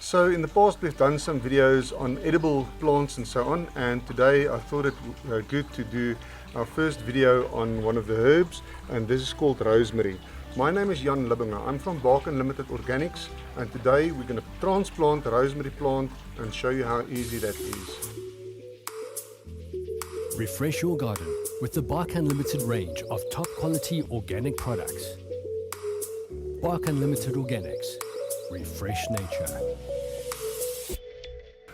So in the past we've done some videos on edible plants and so on, and today I thought it good to do our first video on one of the herbs, and this is called rosemary. My name is Jan Lubbinge. I'm from Varing Limited Organics, and today we're going to transplant the rosemary plant and show you how easy that is. Refresh your garden with the Varing Limited range of top quality organic products. Varing Limited Organics. Refresh nature.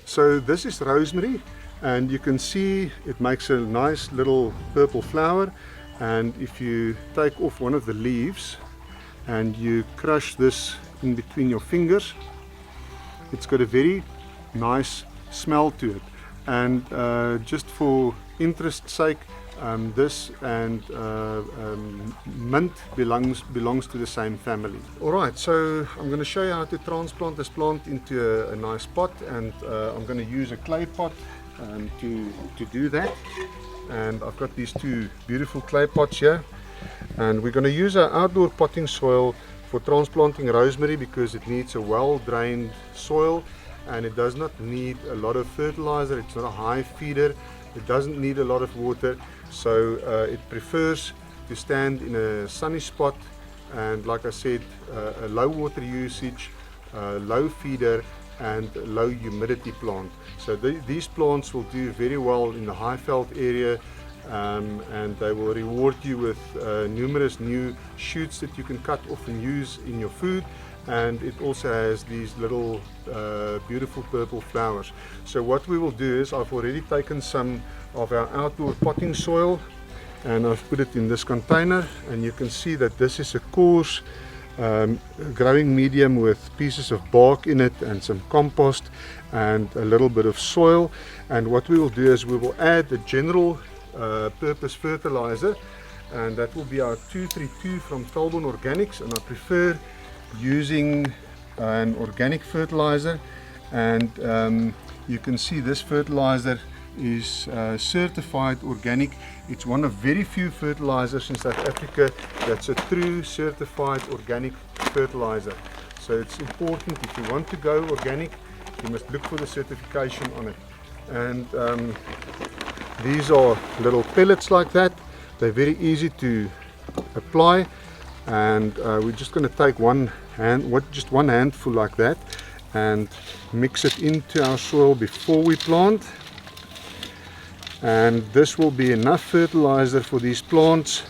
So this is rosemary, and you can see it makes a nice little purple flower, and if you take off one of the leaves and you crush this in between your fingers, it's got a very nice smell to it. And just for interest's sake, this and mint belongs to the same family. Alright, so I'm going to show you how to transplant this plant into a nice pot, and I'm going to use a clay pot to do that. And I've got these two beautiful clay pots here, and we're going to use our outdoor potting soil for transplanting rosemary because it needs a well-drained soil, and it does not need a lot of fertilizer. It's not a high feeder. It doesn't need a lot of water, so it prefers to stand in a sunny spot, and like I said, a low water usage, low feeder and low humidity plant. So these plants will do very well in the high veld area, and they will reward you with numerous new shoots that you can cut off and use in your food. And it also has these little beautiful purple flowers. So what we will do is, I've already taken some of our outdoor potting soil and I've put it in this container, and you can see that this is a coarse growing medium with pieces of bark in it and some compost and a little bit of soil. And what we will do is we will add the general purpose fertilizer, and that will be our 232 from Talbon Organics, and I prefer using an organic fertilizer. And you can see this fertilizer is certified organic. It's one of very few fertilizers in South Africa that's a true certified organic fertilizer. So it's important, if you want to go organic, you must look for the certification on it. And these are little pellets like that. They're very easy to apply, and we're just going to take just one handful like that and mix it into our soil before we plant. And this will be enough fertilizer for these plants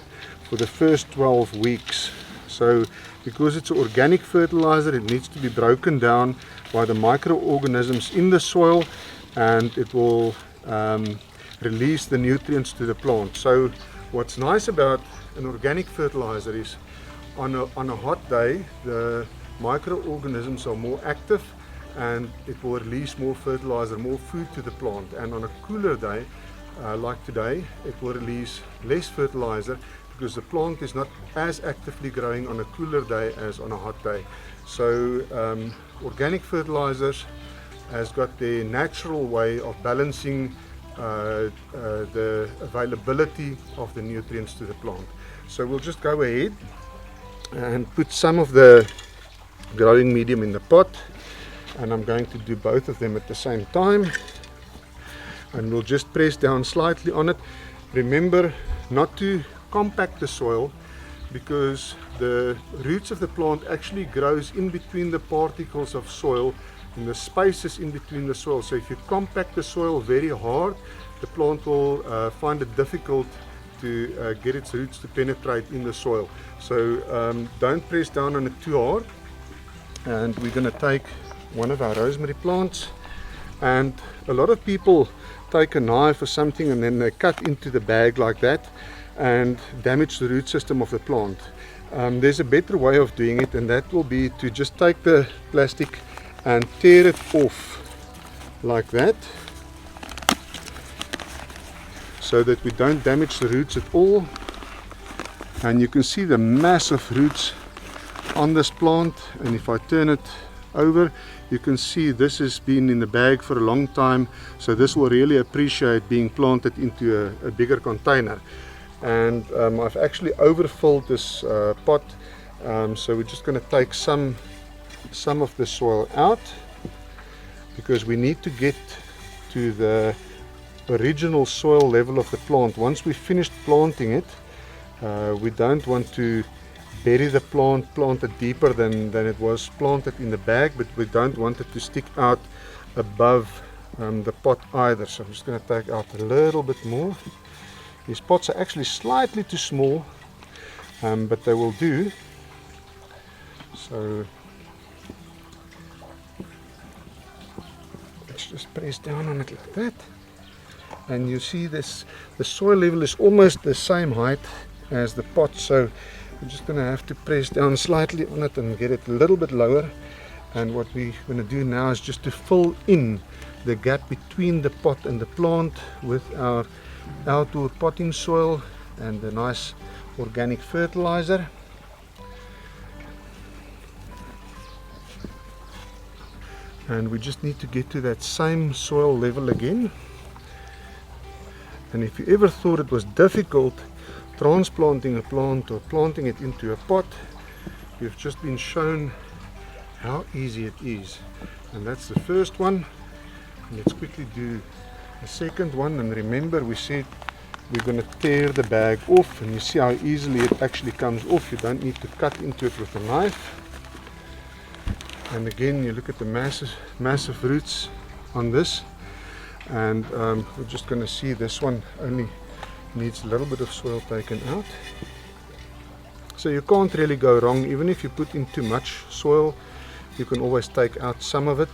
for the first 12 weeks. So because it's an organic fertilizer, it needs to be broken down by the microorganisms in the soil, and it will release the nutrients to the plant. So what's nice about an organic fertilizer is on a hot day the microorganisms are more active, and it will release more fertilizer, more food to the plant. And on a cooler day like today, it will release less fertilizer because the plant is not as actively growing on a cooler day as on a hot day. So organic fertilizers has got their natural way of balancing the availability of the nutrients to the plant. So we'll just go ahead and put some of the growing medium in the pot, and I'm going to do both of them at the same time, and we'll just press down slightly on it. Remember not to compact the soil, because the roots of the plant actually grows in between the particles of soil, in the spaces in between the soil. So if you compact the soil very hard, the plant will find it difficult to get its roots to penetrate in the soil. So don't press down on it too hard. And we're going to take one of our rosemary plants, and a lot of people take a knife or something and then they cut into the bag like that and damage the root system of the plant. There's a better way of doing it, and that will be to just take the plastic and tear it off like that, so that we don't damage the roots at all. And you can see the massive roots on this plant, and if I turn it over, you can see this has been in the bag for a long time, so this will really appreciate being planted into a bigger container. And I've actually overfilled this pot, so we're just going to take some of the soil out, because we need to get to the original soil level of the plant. Once we've finished planting it, we don't want to bury the plant, plant it deeper than it was planted in the bag, but we don't want it to stick out above the pot either. So I'm just going to take out a little bit more. These pots are actually slightly too small, but they will do. So let's just press down on it like that, and you see this, the soil level is almost the same height as the pot, so we're just going to have to press down slightly on it and get it a little bit lower. And what we're going to do now is just to fill in the gap between the pot and the plant with our outdoor potting soil and the nice organic fertilizer. And we just need to get to that same soil level again. And if you ever thought it was difficult transplanting a plant or planting it into a pot, you've just been shown how easy it is. And that's the first one. Let's quickly do the second one. And remember, we said we're going to tear the bag off, and you see how easily it actually comes off. You don't need to cut into it with a knife. And again, you look at the massive roots on this, and we're just going to see this one only needs a little bit of soil taken out. So you can't really go wrong. Even if you put in too much soil, you can always take out some of it,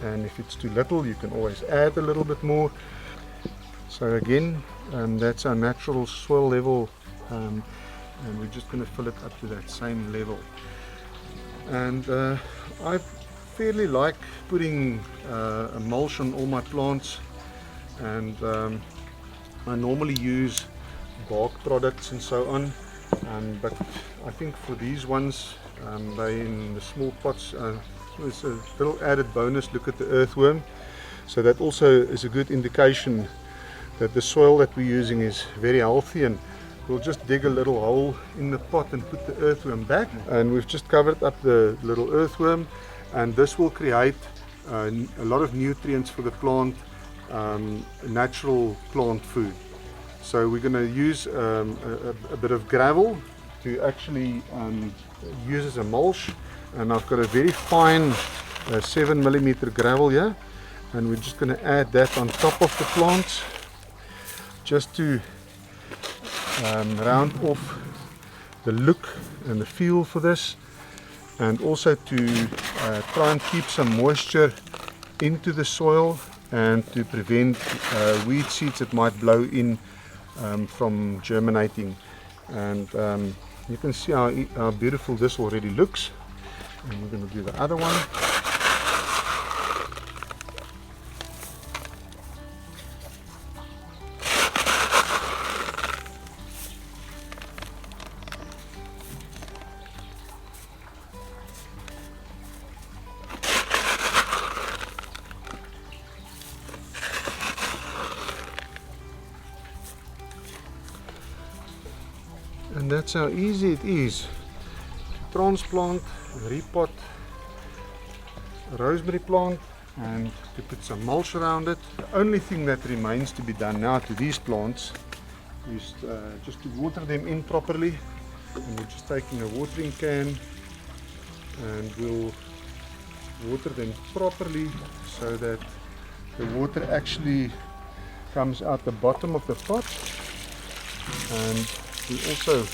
and if it's too little, you can always add a little bit more. So again, that's our natural soil level, and we're just going to fill it up to that same level. And I fairly like putting a mulch on all my plants, and I normally use bark products and so on, but I think for these ones, they in the small pots, there's a little added bonus. Look at the earthworm, so that also is a good indication that the soil that we're using is very healthy. And we'll just dig a little hole in the pot and put the earthworm back, and we've just covered up the little earthworm, and this will create a lot of nutrients for the plant, natural plant food. So we're going to use a bit of gravel to actually use as a mulch, and I've got a very fine 7mm gravel here, and we're just going to add that on top of the plants just to round off the look and the feel for this, and also to try and keep some moisture into the soil and to prevent weed seeds that might blow in from germinating. And you can see how beautiful this already looks, and we're going to do the other one. And that's how easy it is to transplant, repot a rosemary plant, and to put some mulch around it. The only thing that remains to be done now to these plants is just to water them in properly. And we're just taking a watering can, and we'll water them properly so that the water actually comes out the bottom of the pot. And we also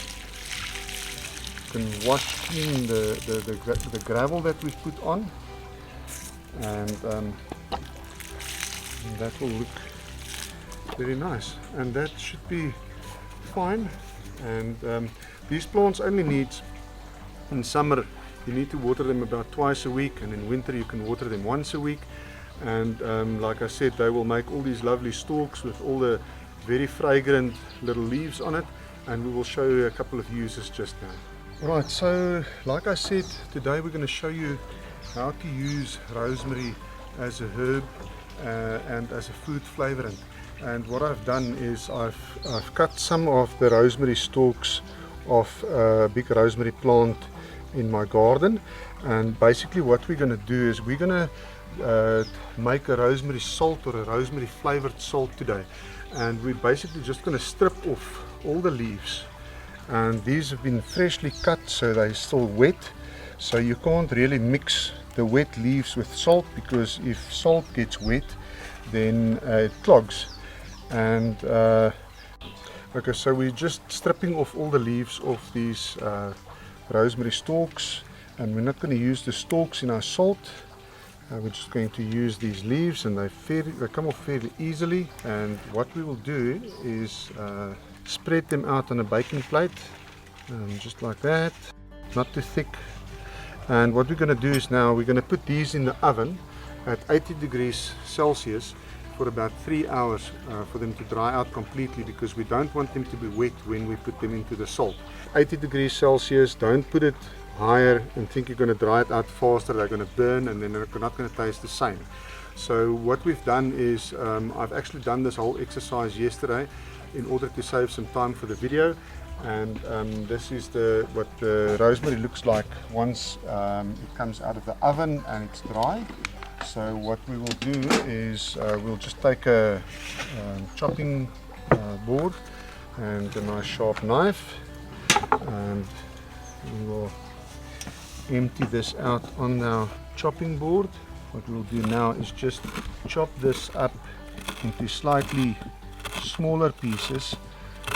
can wash clean the gravel that we've put on, and that will look very nice, and that should be fine. And these plants only need, in summer you need to water them about twice a week, and in winter you can water them once a week. And like I said, they will make all these lovely stalks with all the very fragrant little leaves on it, and we will show you a couple of uses just now. Right, so like I said, today we're going to show you how to use rosemary as a herb and as a food flavorant. And what I've done is I've cut some of the rosemary stalks off a big rosemary plant in my garden, and basically what we're going to do is we're going to make a rosemary salt or a rosemary flavored salt today, and we're basically just going to strip off all the leaves, and these have been freshly cut so they're still wet, so you can't really mix the wet leaves with salt, because if salt gets wet then it clogs. And okay, so we're just stripping off all the leaves of these rosemary stalks, and we're not going to use the stalks in our salt. We're just going to use these leaves, and they come off fairly easily. And what we will do is spread them out on a baking plate, just like that, not too thick. And what we're going to do is now we're going to put these in the oven at 80 degrees Celsius for about 3 hours for them to dry out completely, because we don't want them to be wet when we put them into the salt. 80 degrees Celsius, don't put it higher and think you're going to dry it out faster. They're going to burn and then they're not going to taste the same. So what we've done is I've actually done this whole exercise yesterday in order to save some time for the video, and this is what the rosemary looks like once it comes out of the oven and it's dry. So what we will do is we'll just take a chopping board and a nice sharp knife, and we will empty this out on our chopping board. What we'll do now is just chop this up into slightly smaller pieces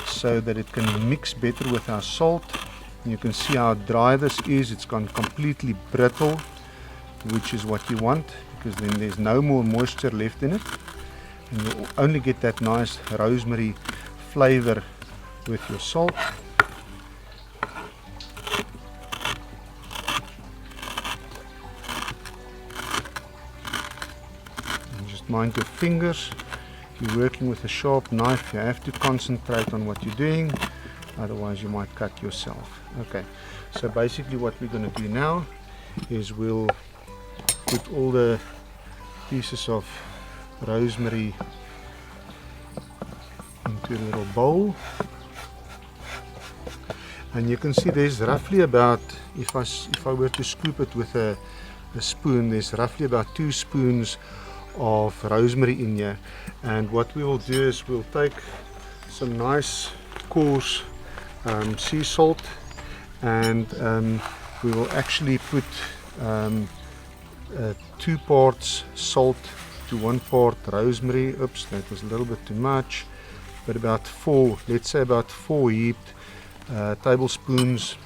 so that it can mix better with our salt. And you can see how dry this is. It's gone completely brittle, which is what you want, because then there's no more moisture left in it, and you'll only get that nice rosemary flavor with your salt. And just mind your fingers. If you're working with a sharp knife, you have to concentrate on what you're doing, otherwise you might cut yourself. Okay, so basically what we're going to do now is we'll put all the pieces of rosemary into a little bowl, and you can see there's roughly about, if I were to scoop it with a spoon, there's roughly about 2 spoons of rosemary in here. And what we will do is we'll take some nice coarse sea salt, and we will actually put 2 parts salt to 1 part rosemary. Oops, that was a little bit too much, but about 4, let's say about 4 heaped tablespoons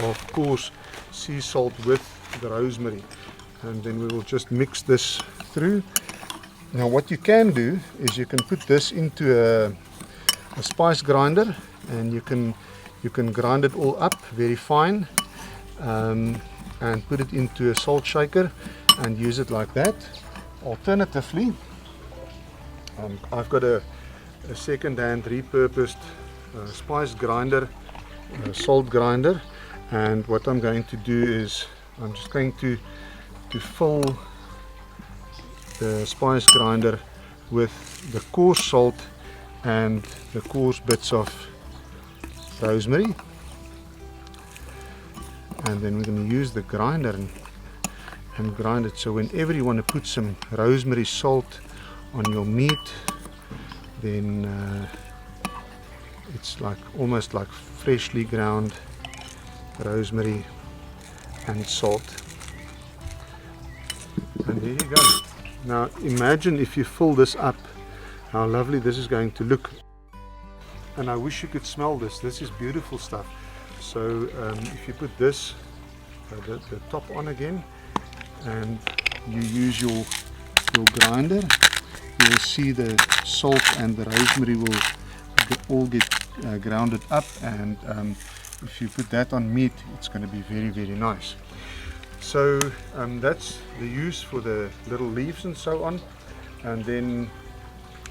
of coarse sea salt with the rosemary, and then we will just mix this through. Now what you can do is you can put this into a spice grinder, and you can grind it all up very fine, and put it into a salt shaker and use it like that. Alternatively, I've got a second-hand repurposed spice grinder, salt grinder, and what I'm going to do is I'm just going to fill the spice grinder with the coarse salt and the coarse bits of rosemary, and then we're going to use the grinder and grind it. So whenever you want to put some rosemary salt on your meat, then it's like almost like freshly ground rosemary and salt. And there you go. Now imagine if you fill this up, how lovely this is going to look. And I wish you could smell this. This is beautiful stuff. So if you put this, the top on again, and you use your grinder, you will see the salt and the rosemary will all get grounded up, and if you put that on meat, it's going to be very, very nice. So that's the use for the little leaves and so on. And then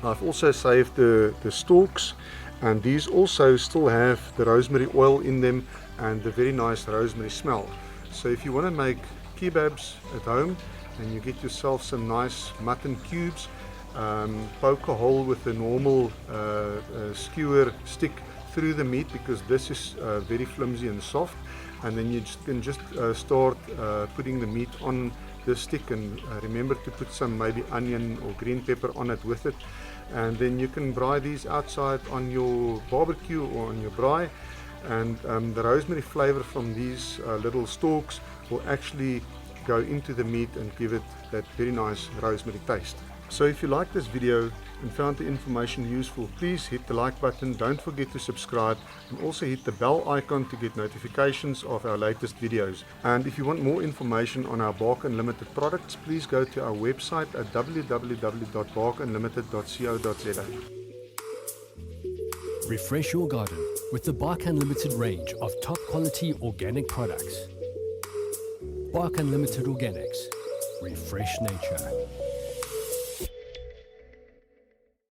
I've also saved the stalks, and these also still have the rosemary oil in them and the very nice rosemary smell. So if you want to make kebabs at home and you get yourself some nice mutton cubes, poke a hole with a normal skewer stick through the meat, because this is very flimsy and soft, and then you can just start putting the meat on this stick, and remember to put some maybe onion or green pepper on it with it, and then you can braai these outside on your barbecue or on your braai, and the rosemary flavor from these little stalks will actually go into the meat and give it that very nice rosemary taste. So if you like this video and found the information useful, please hit the like button, don't forget to subscribe, and also hit the bell icon to get notifications of our latest videos. And if you want more information on our Bark Unlimited products, please go to our website at www.barkunlimited.co.za. Refresh your garden with the Bark Unlimited range of top quality organic products. Bark Unlimited Organics. Refresh nature.